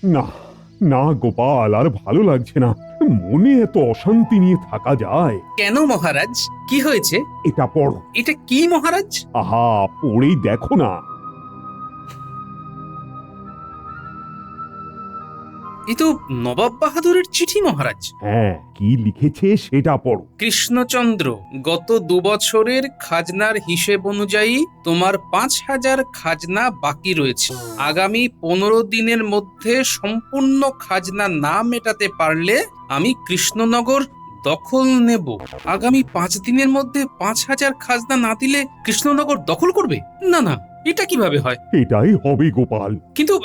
না না গোপাল, আর ভালো লাগছে না। মনে এত অশান্তি নিয়ে থাকা যায়? কেন মহারাজ, কি হয়েছে? এটা পড়ো। এটা কি মহারাজ? আহা, পড়েই দেখো না। এ তো নবাব বাহাদুরের চিঠি মহারাজ। হ্যাঁ, কি লিখেছে সেটা পড়ো। কৃষ্ণচন্দ্র, গত 2 বছরের খাজনার হিসেব অনুযায়ী তোমার 5,000 খাজনা বাকি রয়েছে। আগামী 15 দিনের মধ্যে সম্পূর্ণ খাজনা না মেটাতে পারলে আমি কৃষ্ণনগর দখল নেব। আগামী 5 দিনের মধ্যে 5,000 খাজনা না দিলে কৃষ্ণনগর দখল করবে? না না, এটা কিভাবে হয়? এটাই হবে গোপাল। কিন্তু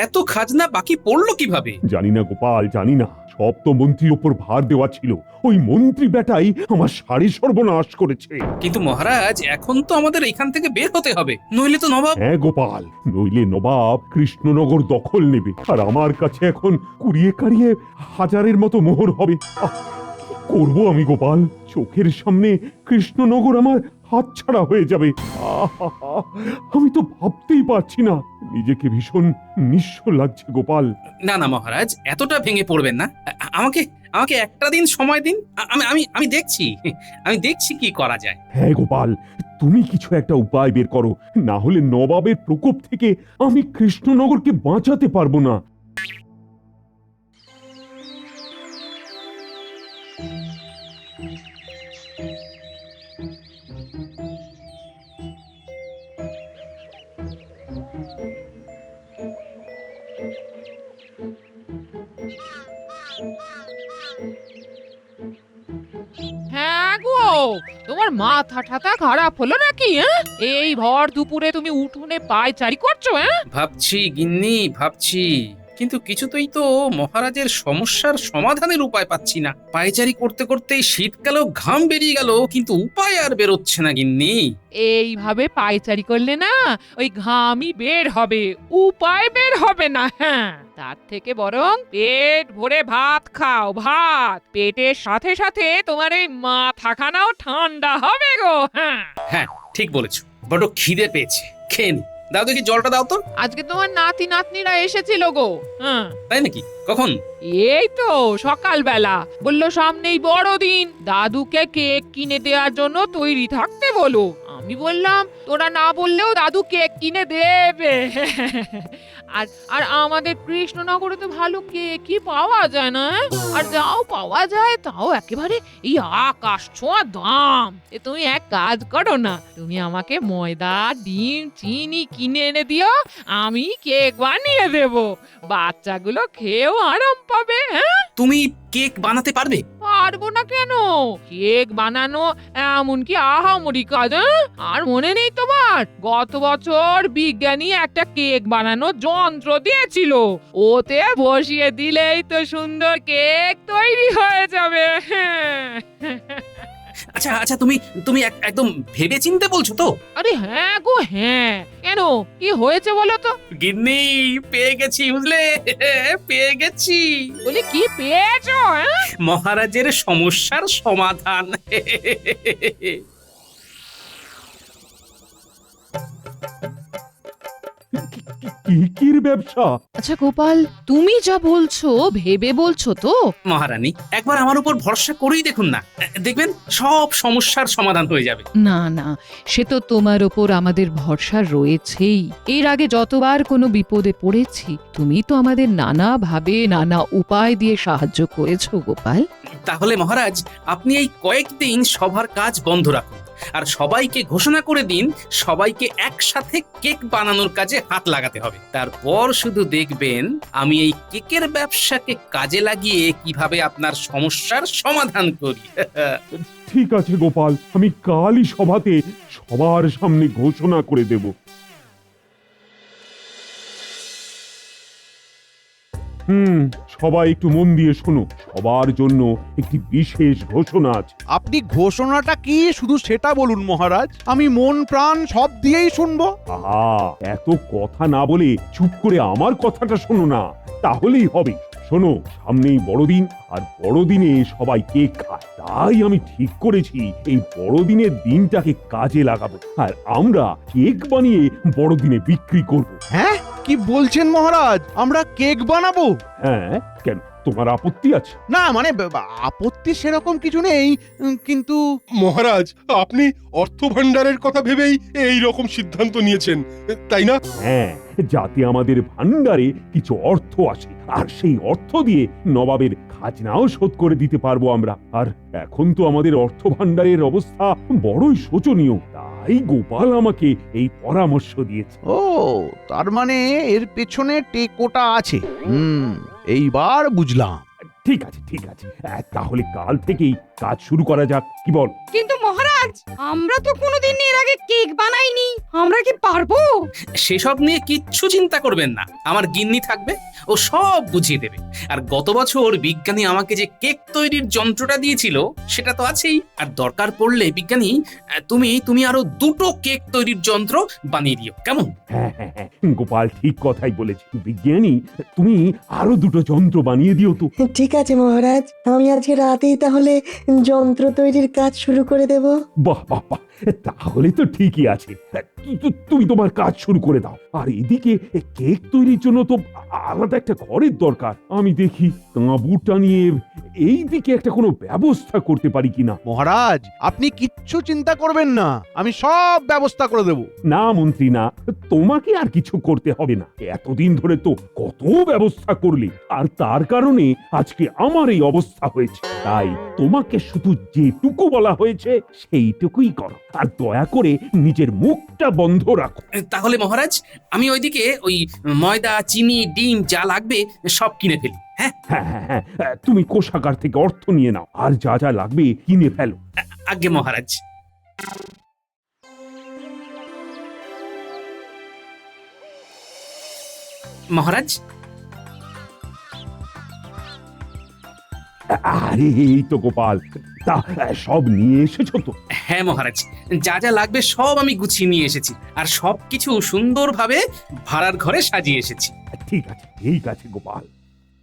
এত খাজনা বাকি পড়লো কিভাবে? জানি না গোপাল, জানি না। সব তো মন্ত্রীর ওপর ভার দেওয়া ছিল। ওই মন্ত্রী বেটাই আমার সারি সর্বনাশ করেছে। কিন্তু মহারাজ, এখন তো আমাদের এখান থেকে বের হতে হবে, নইলে তো নবাব। হ্যাঁ গোপাল, নইলে নবাব কৃষ্ণনগর দখল নেবে, আর আমার কাছে এখন কুড়িয়ে কাড়িয়ে হাজারের মতো মোহর হবে। কি করবো আমি গোপাল? চোখের সামনে কৃষ্ণনগর আমার হাতছাড়া হয়ে যাবে। আহা, আমি তো ভাবতেই পারছি না। নিজেকে ভীষণ নিঃস্ব লাগছে গোপাল। না না মহারাজ, এতটা ভেঙে পড়বেন না। আমাকে আমাকে একটা দিন সময় দিন। আমি আমি আমি দেখছি আমি দেখছি কি করা যায়। হ্যাঁ গোপাল, তুমি কিছু একটা উপায় বের করো, না হলে নবাবের প্রকোপ থেকে আমি কৃষ্ণনগরকে বাঁচাতে পারবো না। হ্যাঁ গো, তোমার মাথা ঠাতা খারাপ হলো নাকি? হ্যাঁ, এই ভর দুপুরে তুমি উঠোনে পায়চারি করছো? হ্যাঁ, ভাবছি গিন্নি, ভাবছি, কিন্তু কিছুতেই তো মহারাজের সমস্যার সমাধানের উপায় পাচ্ছি না। পায়চারি করতে করতে শীতকালেও ঘাম বেরিয়ে গেল, কিন্তু উপায় আর বেরোচ্ছে না গিন্নি। এইভাবে পায়চারি করলে না ওই ঘামই বের হবে, উপায় বের হবে না। হ্যাঁ, তার থেকে বরং পেট ভরে ভাত খাও, ভাত। পেটের সাথে সাথে তোমার এই মাথাখানাও ঠান্ডা হবে গো। হ্যাঁ, হ্যাঁ, ঠিক বলেছো, বড় খিদে পেয়েছে, খেয়ে নি। দাও দেখি, জলটা দাও তো। আজকে তোমার নাতি নাতনিরা এসেছিল গো। হ্যাঁ, তাই নাকি? কখন? এই তো সকালবেলা। বললো সামনেই বড়দিন, দাদুকে কেক কিনে দেওয়ার জন্য তৈরি থাকতে বলো। আমি বললাম তোরা না বললেও দাদু কেক কিনে দেবে। আর আর আমাদের কৃষ্ণনগরে তো ভালো কেকই পাওয়া যায় না। আর যাও পাওয়া যায় তাও একেবারে এই আকাশ ছোঁয়া দাম। তুমি এক কাজ করো না, তুমি আমাকে ময়দা, ডিম, চিনি কিনে এনে দিও, আমি কেক বানিয়ে দেবো। বাচ্চাগুলো খেয়েও আরাম পাবে। হ্যাঁ, তুমি কেক বানাতে পারবে? পারবো না কেন? কেক বানানো এমন কি আহামরি কাজ? আর মনে নেই তোমার, গত বছর বিজ্ঞানী একটা কেক বানানোর যন্ত্র দিয়েছিল, ওতে বসিয়ে দিলেই তো সুন্দর কেক তৈরি হয়ে যাবে। আচ্ছা আচ্ছা, তুমি তুমি একদম ভেবে চিন্তে বলছো তো? আরে হ্যাঁ গো হ্যাঁ। কেন, কি হয়েছে বলো তো? গিন্নি, পেয়ে গেছি, বুঝলে? পেয়ে গেছি। বলি কি পেয়েছো? মহারাজের সমস্যার সমাধান। কেকের ব্যবসা? আচ্ছা গোপাল, তুমি যা বলছো ভেবে বলছো তো? মহারানী, একবার আমার উপর ভরসা করেই দেখুন না, দেখবেন সব সমস্যার সমাধান হয়ে যাবে। না না, সে তো তোমার ওপর আমাদের ভরসা রয়েছেই। এর আগে যতবার কোনো বিপদে পড়েছি তুমি তো আমাদের নানা ভাবে নানা উপায় দিয়ে সাহায্য করেছো গোপাল। তাহলে মহারাজ, আপনি এই কয়েকদিন সবার কাজ বন্ধ রাখুন, আর সবাইকে ঘোষণা করে দিন সবাইকে একসাথে কেক বানানোর কাজে হাত লাগাতে হবে। তারপর শুধু দেখবেন আমি এই কেকের ব্যবসাকে কাজে লাগিয়ে কিভাবে আপনার সমস্যার সমাধান করি। ঠিক আছে গোপাল, আমি কালই সভাতে সবার সামনে ঘোষণা করে দেব। সবাই একটু মন দিয়ে শোনো, সবার জন্য একটি বিশেষ ঘোষণা আছে। আপনি ঘোষণাটা কি শুধু সেটা বলুন মহারাজ, আমি মন প্রাণ সব দিয়েই শুনবো। আহা, এত কথা না বলে চুপ করে আমার কথাটা শোনো না, তাহলেই হবে। শোনো, সামনেই বড়দিন, আর বড়দিনে সবাই কেক খায়। তাই আমি ঠিক করেছি এই বড়দিনের দিনটাকে কাজে লাগাবো, আর আমরা কেক বানিয়ে বড়দিনে বিক্রি করব। হ্যাঁ, কি বলছেন মহারাজ, আমরা কেক বানাবো? হ্যাঁ, কেন তোমার আপত্তি আছে? না মানে আপত্তি সেরকম কিছু নেই, কিন্তু মহারাজ, আপনি অর্থ ভাণ্ডারের কথা ভেবেই এই রকম সিদ্ধান্ত নিয়েছেন, তাই না? হ্যাঁ, যাতে আমাদের ভান্ডারে কিছু অর্থ আসে, আর সেই অর্থ দিয়ে নবাবের খাজনাও শোধ করে দিতে পারবো আমরা। আর এখন তো আমাদের অর্থ ভান্ডারের অবস্থা বড়ই শোচনীয়, তাই গোপাল আমাকে এই পরামর্শ দিয়েছে। ও, তার মানে এর পেছনে টেকোটা আছে। এইবার বুঝলাম। ঠিক আছে, ঠিক আছে, তাহলে কাল থেকেই কাজ শুরু করা যাক, কি বল? কিন্তু মহারাজ, আমরা তো কোনোদিন এর আগে কেক বানাইনি, আমরা কি পারবো? সেসব নিয়ে কিচ্ছু চিন্তা করবেন না, আমার গিন্নি থাকবে, ও সব বুঝিয়ে দেবে। আর গত বছর বিজ্ঞানী আমাকে যে কেক তৈরির যন্ত্রটা দিয়েছিল সেটা তো আছেই। আর দরকার পড়লে বিজ্ঞানী তুমি আরো 2টো কেক তৈরির যন্ত্র বানিয়ে দিও, কেমন? হ্যাঁ হ্যাঁ হ্যাঁ, গোপাল ঠিক কথাই বলেছে। বিজ্ঞানী, তুমি আরো 2টো যন্ত্র বানিয়ে দিও তো। ঠিক আছে মহারাজ, আমি আজকে রাতেই তাহলে যন্ত্র তৈরির কাজ শুরু করে দেব। বাহ বাহ বাহ, তাহলে তো ঠিকই আছে। কিন্তু তুমি তোমার কাজ শুরু করে দাও। আর এদিকে কেক তৈরির জন্য তো আলাদা একটা ঘরের দরকার। আমি দেখি তাঁবুটা নিয়ে এই দিকে একটা কোনো ব্যবস্থা করতে পারি কিনা। মহারাজ, আপনি কিচ্ছু চিন্তা করবেন না, আমি সব ব্যবস্থা করে দেব। না মন্ত্রী না, তোমাকে আর কিছু করতে হবে না। এতদিন ধরে তো কত ব্যবস্থা করলে, আর তার কারণে আজকে আমার এই অবস্থা হয়েছে। তাই তোমাকে শুধু যেটুকু বলা হয়েছে সেইটুকুই করো, আর দয়া করে নিজের মুখটা বন্ধ রাখো। তাহলে মহারাজ, আমি ওইদিকে ওই ময়দা, চিনি, ডিম যা লাগবে সব কিনে ফেলি। হ্যাঁ, হ্যাঁ হ্যাঁ হ্যাঁ, তুমি কোষাগার থেকে অর্থ নিয়ে নাও, আর যা যা লাগবে কিনে ফেলো। আজ্ঞে মহারাজ। মহারাজ, আরে এই তো গোপাল, তা সব নিয়ে এসেছো তো? হ্যাঁ মহারাজ, যা যা লাগবে সব আমি গুছিয়ে নিয়ে এসেছি, আর সবকিছু সুন্দরভাবে ভাড়ার ঘরে সাজিয়ে এসেছি। ঠিক আছে, ঠিক আছে গোপাল।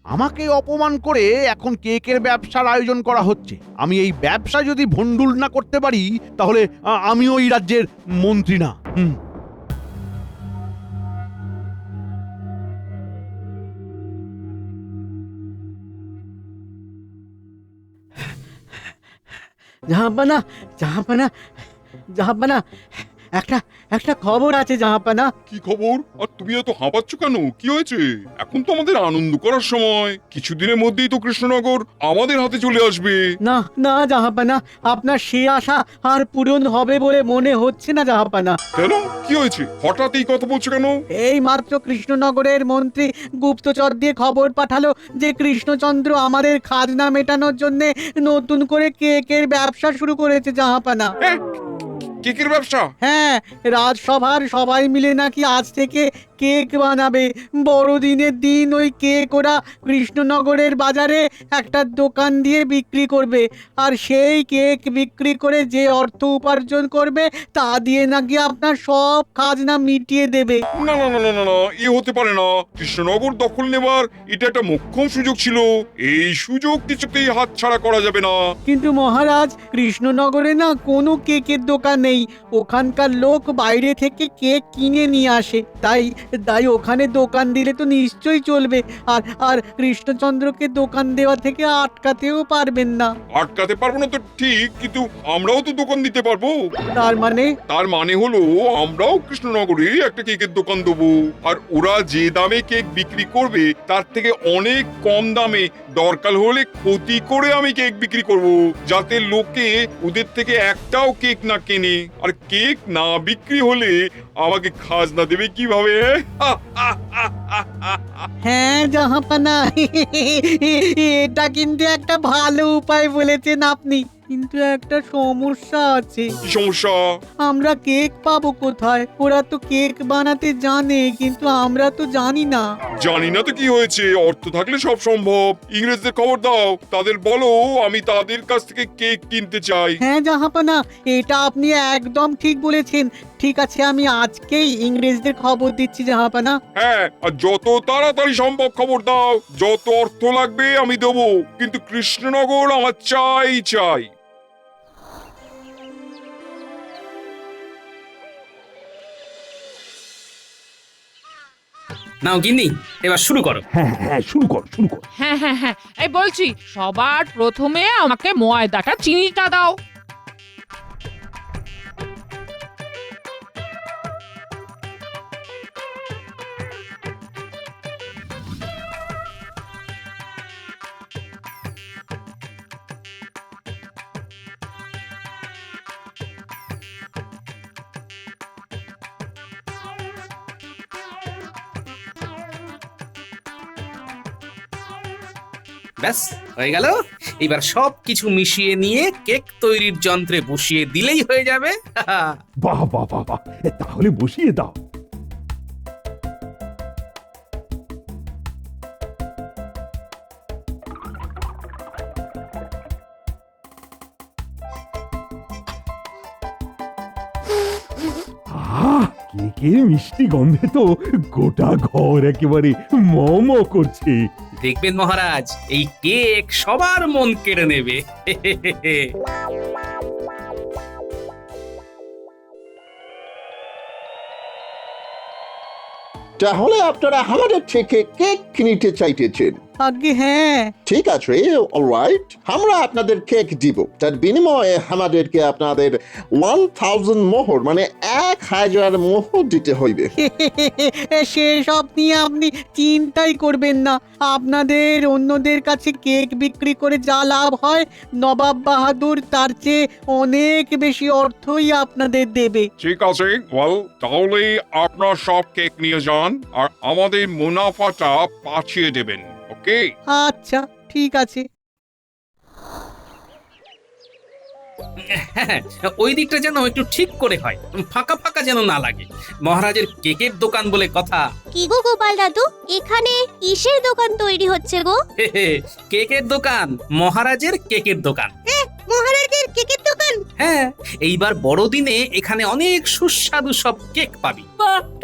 আমাকে অপমান করে এখন কেকের ব্যবসার আয়োজন করা হচ্ছে। আমি এই ব্যবসা যদি ভন্ডুল না করতে পারি, তাহলে আমি ওই রাজ্যের মন্ত্রী না। জাহাপানা, জাহাপানা, জাহাপানা, একটা একটা খবর আছে জাহাপানা। কি খবর? আর তুমি এত হাঁপাচ্ছ কেন? কি হয়েছে? এখন তো আমাদের আনন্দ করার সময়। কিছুদিনের মধ্যেই তো কৃষ্ণনগর আমাদের হাতে চলে আসবে। না না জাহাপানা, আপনার সে আশা আর পূরণ হবে বলে মনে হচ্ছে না জাহাপানা। কেন? কি হয়েছে? হঠাৎ এই কথা বলছো কেন? এই মাত্র কৃষ্ণনগরের মন্ত্রী গুপ্তচর দিয়ে খবর পাঠালো যে কৃষ্ণচন্দ্র আমাদের খাজনা মেটানোর জন্য নতুন করে কেকের ব্যবসা শুরু করেছে জাহাপানা। কেকের ব্যবসা? হ্যাঁ, রাজসভার সবাই মিলে নাকি আজ থেকে কেক বানাবে। বড়দিনের দিন ওই কেক ওরা কৃষ্ণনগরের বাজারে একটা দোকান দিয়ে বিক্রি করবে, আর সেই কেক বিক্রি করে যে অর্থ উপার্জন করবে তা দিয়ে নাকি আপনার সব খাজনা মিটিয়ে দেবে। না না না না না না, এ হতে পারে না। কৃষ্ণনগর দখল নেবার এটা একটা মোক্ষম সুযোগ ছিল। এই সুযোগ কিছুতেই হাতছাড়া করা যাবে না। কিন্তু মহারাজ, কৃষ্ণনগরে না কোনো কেকের দোকান নেই। ওখানকার লোক বাইরে থেকে কেক কিনে নিয়ে আসে। তাই ওখানে দোকান দিলে তো নিশ্চয়ই চলবে। আর আর কৃষ্ণচন্দ্রকে দোকান দেওয়া থেকে আটকাতেও পারবেন না। আটকাতে পারবো না তো ঠিক, কিন্তু আমরাও তো দোকান দিতে পারবো। তার মানে? তার মানে হলো আমরাও কৃষ্ণনগরে একটা কেকের দোকান দেবো, আর ওরা যে দামে কেক বিক্রি করবে তার থেকে অনেক কম দামে, দরকার হলে ক্ষতি করে আমি কেক বিক্রি করব, যাতে লোকে ওদের থেকে একটাও কেক না কেনে। আর কেক না বিক্রি হলে আমাকে খাজনা দেবে কিভাবে? হ্যাঁ জাহাপানা, এটা কিন্তু একটা ভালো উপায় বলেছেন আপনি। কিন্তু একটা সমস্যা আছে। কি সমস্যা? আমরা কেক পাবো কোথায়? ওরা তো কেক বানাতে জানে, কিন্তু আমরা তো জানি না। জানি না তো কি হয়েছে, অর্থ থাকলে সব সম্ভব। ইংরেজদের খবর দাও, তাদের বলো আমি তাদের কাছ থেকে কেক কিনতে চাই। হ্যাঁ জাহাপানা, এটা আপনি একদম ঠিক বলেছেন। ঠিক আছে, আমি আজকেই ইংরেজদের খবর দিচ্ছি জাহাপানা। হ্যাঁ, আর যত তাড়াতাড়ি সম্ভব খবর দাও। যত অর্থ লাগবে আমি দেবো, কিন্তু কৃষ্ণনগর আমার চাই চাই। নাও গিন্নি, এবার শুরু করো। হ্যাঁ হ্যাঁ, শুরু কর শুরু কর। হ্যাঁ হ্যাঁ হ্যাঁ, এই বলছি সবার প্রথমে আমাকে ময়দাটা চিনিটা দাও। ব্যাস হয়ে গেল। এবার সব কিছু মিশিয়ে নিয়ে কেক তৈরির যন্ত্রে বসিয়ে দিলেই হয়ে যাবে। বাহ বাহ বাহ বাহ, তাহলে বসিয়ে দাও। আহ, কেকের মিষ্টি গন্ধে তো গোটা ঘর একেবারে ম ম করছে। দেখবেন মহারাজ, এই কেক সবার মন কেড়ে নেবে। তাহলে আপনারা আমাদের থেকে কেক কিনতে চাইতেছেন? আগে হ্যাঁ। ঠিক আছে, অলরাইট, আমরা আপনাদের কেক দিব। তার বিনিময়ে আমাদেরকে আপনাদের 1000 মোহর মানে 1000 মোহর দিতে হইবে। সেসব নিয়ে আপনি চিন্তাই করবেন না। আপনাদের অন্যদের কাছে কেক বিক্রি করে যা লাভ হয়, নবাব বাহাদুর তার চেয়ে অনেক বেশি অর্থই আপনাদের দেবে। ঠিক আছে, তাহলে আপনার সব কেক নিয়ে যান আর আমাদের মুনাফাটা পাঠিয়ে দেবেন। ওকে? আচ্ছা ঠিক আছে। ওই দিকটা যেন একটু ঠিক করে হয়, ফাঁকা ফাঁকা যেন না লাগে। মহারাজের কেকের দোকান বলে কথা। কি গো গোপাল দাদু, এখানে কিসের দোকান তৈরি হচ্ছে গো? কেকের দোকান, মহারাজের কেকের দোকান। মহারাজের কেকের দোকান? হ্যাঁ, এইবার বড়দিনে এখানে অনেক সুস্বাদু সব কেক পাবি।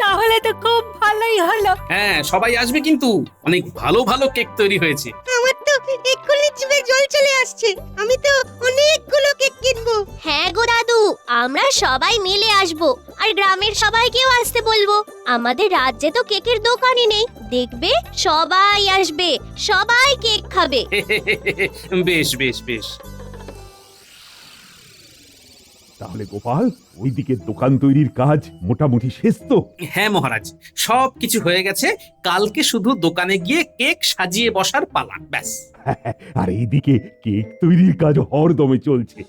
তাহলে তো খুব ভালোই হলো। হ্যাঁ, সবাই আসবে কিন্তু, অনেক ভালো ভালো কেক তৈরি হয়েছে। আমার তো এক্ষুনি জিভে জল চলে আসছে। আমি তো অনেকগুলো কেক কিনবো। হ্যাঁ গো দাদু, আমরা সবাই মিলে আসবো আর গ্রামের সবাইকেও আসতে বলবো। আমাদের রাজ্যে তো কেকের দোকানই নেই, দেখবে সবাই আসবে, সবাই কেক খাবে। বেশ বেশ বেশ। তাহলে গোপাল, ওইদিকে দোকান তৈরির কাজ মোটামুটি শেষ তো? হ্যাঁ মহারাজ, সব কিছু হয়ে গেছে। কালকে শুধু দোকানে গিয়ে কেক সাজিয়ে বসার পালা, ব্যাস। আর এইদিকে কেক তৈরির কাজ হরদমে চলছে।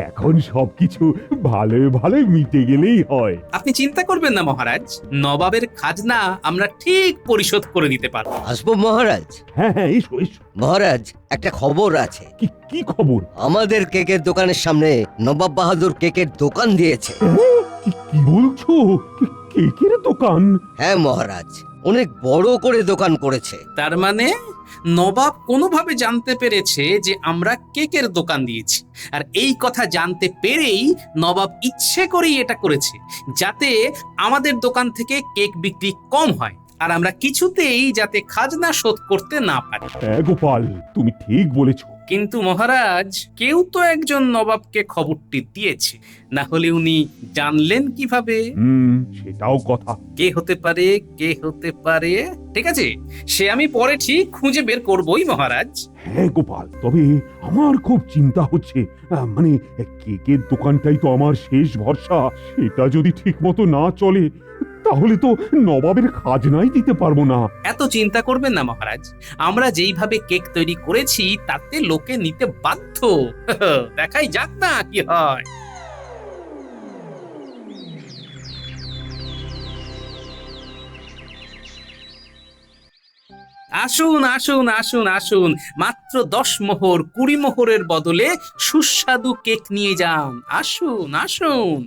এখন সবকিছু ভালোই ভালোই মিটে গেলেই হয়। আপনি চিন্তা করবেন না মহারাজ, নবাবের খাজনা আমরা ঠিক পরিশোধ করে দিতে পারবো। আসবো মহারাজ? হ্যাঁ হ্যাঁ, এসো এসো। মহারাজ, একটা খবর আছে। কি কি খবর? আমাদের কেকের দোকানের সামনে নবাব বাহাদুর কেকের দোকান দিয়েছে। কি বলছো? কেকের দোকান? হ্যাঁ মহারাজ, অনেক বড় করে দোকান করেছে। তার মানে নবাব কোনোভাবে জানতে পেরেছে যে আমরা কেকের দোকান দিয়েছি, আর এই কথা জানতে পেরেই নবাব ইচ্ছে করেই এটা করেছে, যাতে আমাদের দোকান থেকে কেক বিক্রি কম হয় আর আমরা কিছুতেই যাতে খাজনা শোধ করতে না পারি। হ্যাঁ গোপাল, তুমি ঠিক বলেছো। কিন্তু মহারাজ, কেউ তো একজন নবাবকে খবরটি দিয়েছে, না হলে উনি জানলেন কিভাবে? সেটাও কথা। কে হতে পারে, কে হতে পারে? ঠিক আছে, সে আমি পরে ঠিক খুঁজে বের করবই মহারাজ। হ্যাঁ গোপাল, তবে আমার খুব চিন্তা হচ্ছে, মানে কেকের দোকানটাই তো আমার শেষ ভরসা। সেটা যদি ঠিক মতো না চলে, তাহলে তো নবাবের খাজনাই দিতে পারবো না। এত চিন্তা করবেন না মহারাজ, আমরা যেইভাবে কেক তৈরি করেছি তাতে লোকে নিতে বাধ্য। দেখাই যাক না কি হয়। আসুন আসুন আসুন আসুন, মাত্র 10 মোহর 20 মোহরের বদলে সুস্বাদু কেক নিয়ে যান। আসুন আসুন।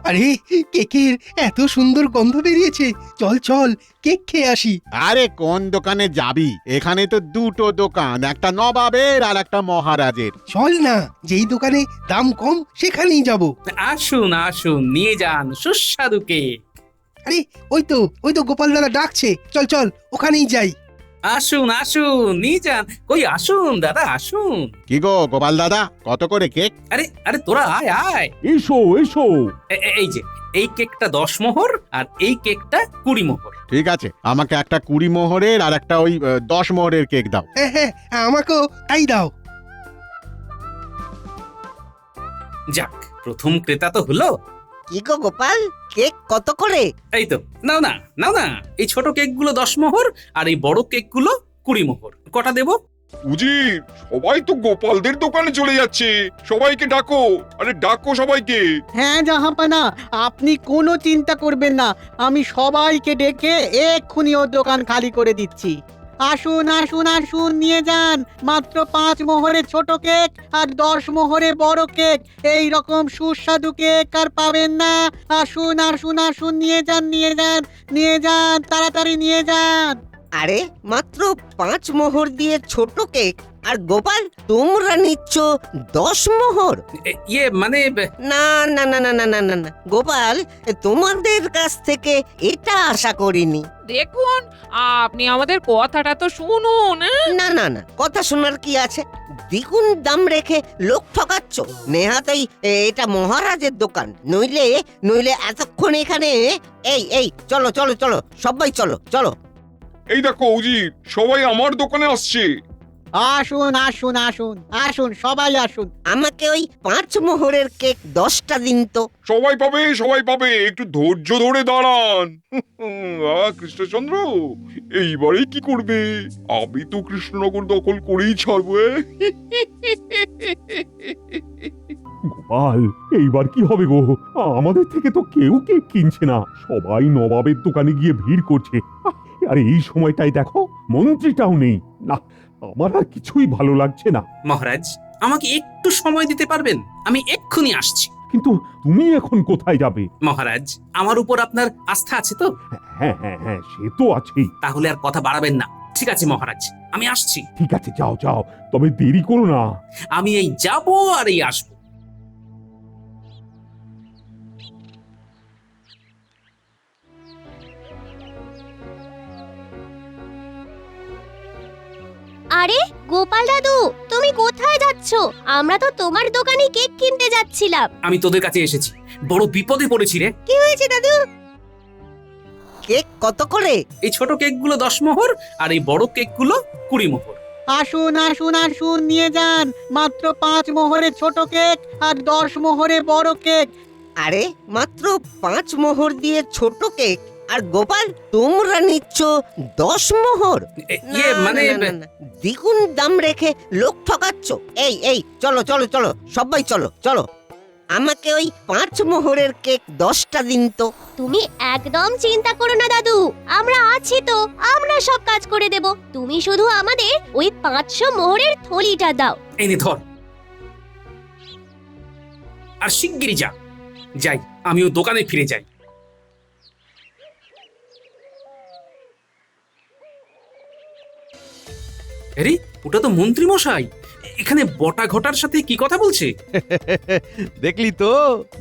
আরে, কেকের এত সুন্দর গন্ধ বেরিয়েছে। চল চল, কেক খেয়ে আসি। আরে কোন দোকানে যাবি? এখানে তো দুটো দোকান, একটা নবাবের আর একটা মহারাজের। চল না, যেই দোকানে দাম কম সেখানেই যাব। আসুন আসুন, নিয়ে যান সুস্বাদু কেক। আরে, ওই তো গোপাল দাদা ডাকছে। চল চল, ওখানেই যাই। আসুন আসুন, নিয়ে যান। কই আসুন দাদা, আসুন। কি গো গোপাল দাদা, কত করে কেক? আরে আরে, তোরা আয় আয়। এসো এসো। এই যে এই কেকটা 10 মোহর আর এই কেকটা 20 মোহর। ঠিক আছে, আমাকে একটা 20 মোহরের আর একটা ওই 10 মোহরের কেক দাও। হ্যাঁ হ্যাঁ, আমাকেও তাই দাও। যাক, প্রথম ক্রেতা তো হলো। কি গো গোপাল, কেক কত করে? এই তো, নাও না নাও না, এই ছোট কেকগুলো 10 মোহর আর এই বড় কেকগুলো 20 মোহর। কটা দেবো? উজির, সবাই তো গোপালদের দোকানে চলে যাচ্ছে, সবাইকে ডাকো, আরে ডাকো সবাইকে। হ্যাঁ জাহাপানা, আপনি কোনো চিন্তা করবেন না, আমি সবাইকে ডেকে এক্ষুনি ওর দোকান খালি করে দিচ্ছি। আসুন আসুন আসুন, নিয়ে যান মাত্র 5 মোহরের ছোট কেক আর 10 মোহরে বড় কেক। এই রকম সুস্বাদু কেক আর পাবেন না। আসুন আসুন আসুন, নিয়ে যান নিয়ে যান নিয়ে যান, তাড়াতাড়ি নিয়ে যান। আরে মাত্র 5 মোহর দিয়ে ছোট কেক, আর গোপাল তোমরা নিচ্ছ 10 মোহর? ইয়ে মানে না না না না না না না না গোপাল, তোমাদের কাছ থেকে এটা আশা করিনি। দেখুন, আপনি আমাদের কথাটা তো শুনুন। না না না, কথা শোনার কি আছে? দ্বিগুণ দাম রেখে লোক ঠকাচ্ছ। নেহাতেই এটা মহারাজের দোকান, নইলে নইলে এতক্ষণ এখানে। এই এই চলো চলো চলো, সবাই চলো চলো। এই দেখো উজির, সবাই আমার দোকানে আসছে। আসুন আসুন আসুন আসুন, সবাই আসুন। আমাকে ওই 5 মোহরের কেক 10টা দিন তো। সবাই পাবে সবাই পাবে, একটু ধৈর্য ধরে দাঁড়ান। কৃষ্ণচন্দ্র, এইবারে কি করবে? আমি তো কৃষ্ণনগর দখল করেই ছাড়বো। গোপাল, এইবার কি হবে গো? আমাদের থেকে তো কেউ কেক কিনছে না, সবাই নবাবের দোকানে গিয়ে ভিড় করছে। আর এই সময়টাই দেখো, মন্ত্রীটাও নেই। না, আমার আর কিছুই ভালো লাগছে না। মহারাজ, আমাকে একটু সময় দিতে পারবেন? আমি এক্ষুনি আসছি। কিন্তু তুমি এখন কোথায় যাবে? মহারাজ, আমার উপর আপনার আস্থা আছে তো? হ্যাঁ হ্যাঁ হ্যাঁ, সে তো আছেই। তাহলে আর কথা বাড়াবেন না। ঠিক আছে মহারাজ, আমি আসছি। ঠিক আছে, যাও যাও, তবে দেরি করো না। আমি এই যাবো আর এই আসবো। আরে গোপাল দাদু, তুমি কোথায় যাচ্ছ? আমরা তো তোমার দোকানে কেক কিনতে যাচ্ছিলাম। আমি তোদের কাছে এসেছি, বড় বিপদে পড়েছি রে। কি হয়েছে দাদু? কেক কত করে? এই ছোট কেকগুলো 10 মোহর আর এই বড় কেকগুলো 20 মোহর। আসুন আসুন আসুন, নিয়ে যান মাত্র 5 মোহরের ছোট কেক আর 10 মোহরে বড় কেক। আরে মাত্র 5 মোহর দিয়ে ছোট কেক, আর গোপাল তোমরা নিচ্ছ 10 মোহর? ইয়ে মানে দ্বিগুণ দাম রেখে লোক ঠকাচ্ছ। এই এই চলো চলো চলো, সবাই চলো চলো। আমাকে ওই 5 মোহরের কেক 10টা দিন তো। তুমি একদম চিন্তা করো না দাদু, আমরা আছি তো, আমরা সব কাজ করে দেব। তুমি শুধু আমাদের ওই 500 মোহরের থলিটা দাও। এই নে ধর, আর শিগগিরই যা। যাই, আমিও দোকানে ফিরে যাই। আরে, ওটা তো মন্ত্রী মশাই। এখানে বটা ঘটার সাথে কি কথা বলছে? দেখলি তো,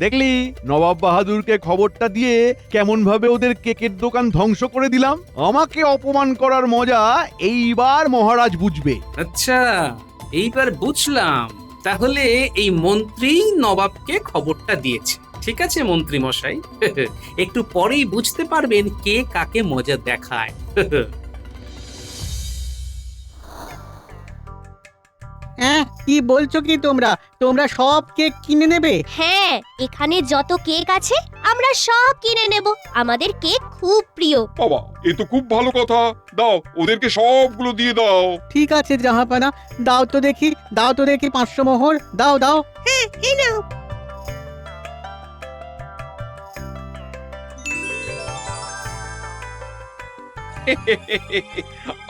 দেখলি নবাব বাহাদুরকে খবরটা দিয়ে কেমন ভাবে ওদের কেকের দোকান ধ্বংস করে দিলাম। আমাকে অপমান করার মজা এইবার মহারাজ বুঝবে। আচ্ছা, এইবার বুঝলাম। তাহলে এই মন্ত্রী নবাবকে খবরটা দিয়েছে। ঠিক আছে মন্ত্রী মশাই, একটু পরেই বুঝতে পারবেন কে কাকে মজা দেখায়। হ্যাঁ, কি বলছো কি তোমরা? তোমরা সব কেক কিনে নেবে? হ্যাঁ, এখানে যত কেক আছে আমরা সব কিনে নেব। আমাদের কেক খুব প্রিয়। বাবা, এ তো খুব ভালো কথা। দাও, ওদেরকে সবগুলো দিয়ে দাও। ঠিক আছে জাহাপানা, দাও তো দেখি, দাও তো দেখি 500 মোহর, দাও দাও। হ্যাঁ, এই নাও।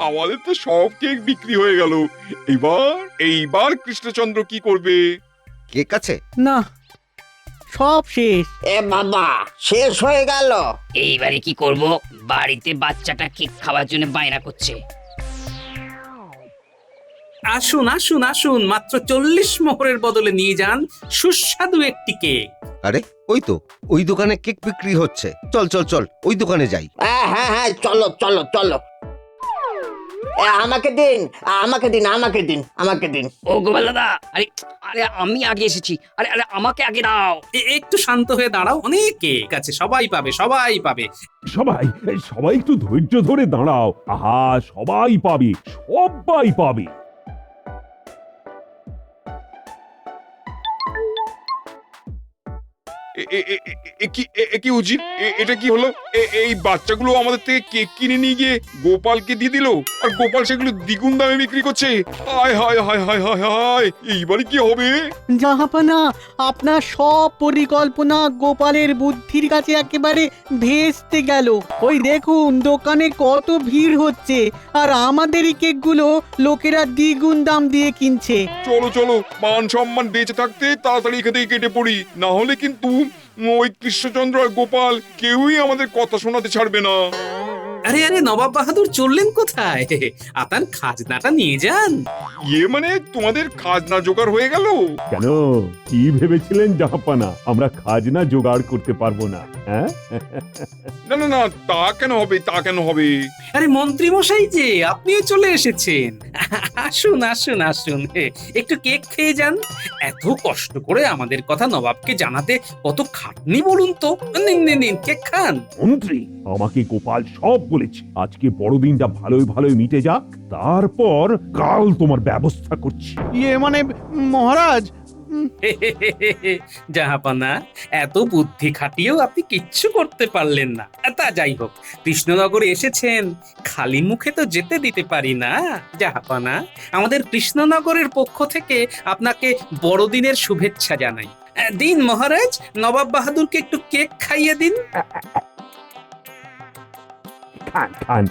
আমাদের তো সব কেক বিক্রি হয়ে গেল। এইবার কৃষ্ণচন্দ্র কি করবে? কেক আছে না, সব শেষ। এ বাবা, শেষ হয়ে গেল। এইবারে কি করব? বাড়িতে বাচ্চাটা কেক খাওয়ার জন্য বায়না করছে। আসুন আসুন আসুন, মাত্র 40 মোহরের বদলে নিয়ে যান সুস্বাদু একটি কেক। আরে ওই তো, ওই দোকানে কেক বিক্রি হচ্ছে। চল চল চল, ওই দোকানে যাই। হ্যাঁ হ্যাঁ হ্যাঁ, চলো চলো চলো। আমাকে দিন আমাকে দিন আমাকে দিন আমাকে দিন ও গোপাল দাদা, আরে আরে আমি আগে এসেছি, আরে আরে আমাকে আগে দাও। একটু শান্ত হয়ে দাঁড়াও, অনেক কেক আছে, সবাই পাবে, সবাই পাবে। সবাই সবাই একটু ধৈর্য ধরে দাঁড়াও। আহা, সবাই পাবে, সবাই পাবে। কি উচিত? এটা কি হলো? এই বাচ্চাগুলো আমাদের থেকে কেক কিনে নিয়ে গিয়ে গোপালকে দিয়ে দিল, আর গোপাল সেগুলো দ্বিগুণ দামে বিক্রি করছে। হায় হায় হায় হায় হায় হায়, এইবারে কি হবে? জাহাপানা, আপনার সব পরিকল্পনা গোপালের বুদ্ধির কাছে একেবারে ভেস্তে গেল। ওই দেখুন দোকানে কত ভিড় হচ্ছে, আর আমাদেরই কেকগুলো লোকেরা দ্বিগুণ দাম দিয়ে কিনছে। চলো চলো, মান সম্মান বেঁচে থাকতে তাড়াতাড়ি এখান থেকে কেটে পড়ি, না হলে কিন্তু ওই কৃষ্ণচন্দ্র আর গোপাল কেউই আমাদের কথা শোনাতে ছাড়বে না। আরে আরে, নবাব বাহাদুর চললেন কোথায়? আপনার খাজনাটা নিয়ে যান। মানে তোমাদের খাজনা জোগাড় হয়ে গেল? কেন, কি ভেবেছিলেন জাহাপানা আমরা খাজনা জোগাড় করতে পারবো না? হ্যাঁ, না না না, তা কেন হবে, তা কেন হবে? আরে মন্ত্রী মশাই যে, আপনিও চলে এসেছেন। আসুন আসুন আসুন, একটু কেক খেয়ে যান। এত কষ্ট করে আমাদের কথা নবাবকে জানাতে কত খাটনি বলুন তো। নিন নিন নিন, কেক খান। মন্ত্রী, আমাকে গোপাল সব বলেছে। আজকে বড়দিনটা ভালোই ভালোই মিটে যাক, তারপর কাল তোমার ব্যবস্থা করছি। মানে মহারাজ, জাহাপানা, এত বুদ্ধি খাটিয়েও আপনি কিচ্ছু করতে পারলেন না। তা যাই হোক, কৃষ্ণনগরে এসেছেন, খালি মুখে তো যেতে দিতে পারি না। জাহাপানা, আমাদের কৃষ্ণনগরের পক্ষ থেকে আপনাকে বড়দিনের শুভেচ্ছা জানাই। দিন মহারাজ, নবাব বাহাদুরকে একটু কেক খাইয়ে দিন। খান খান।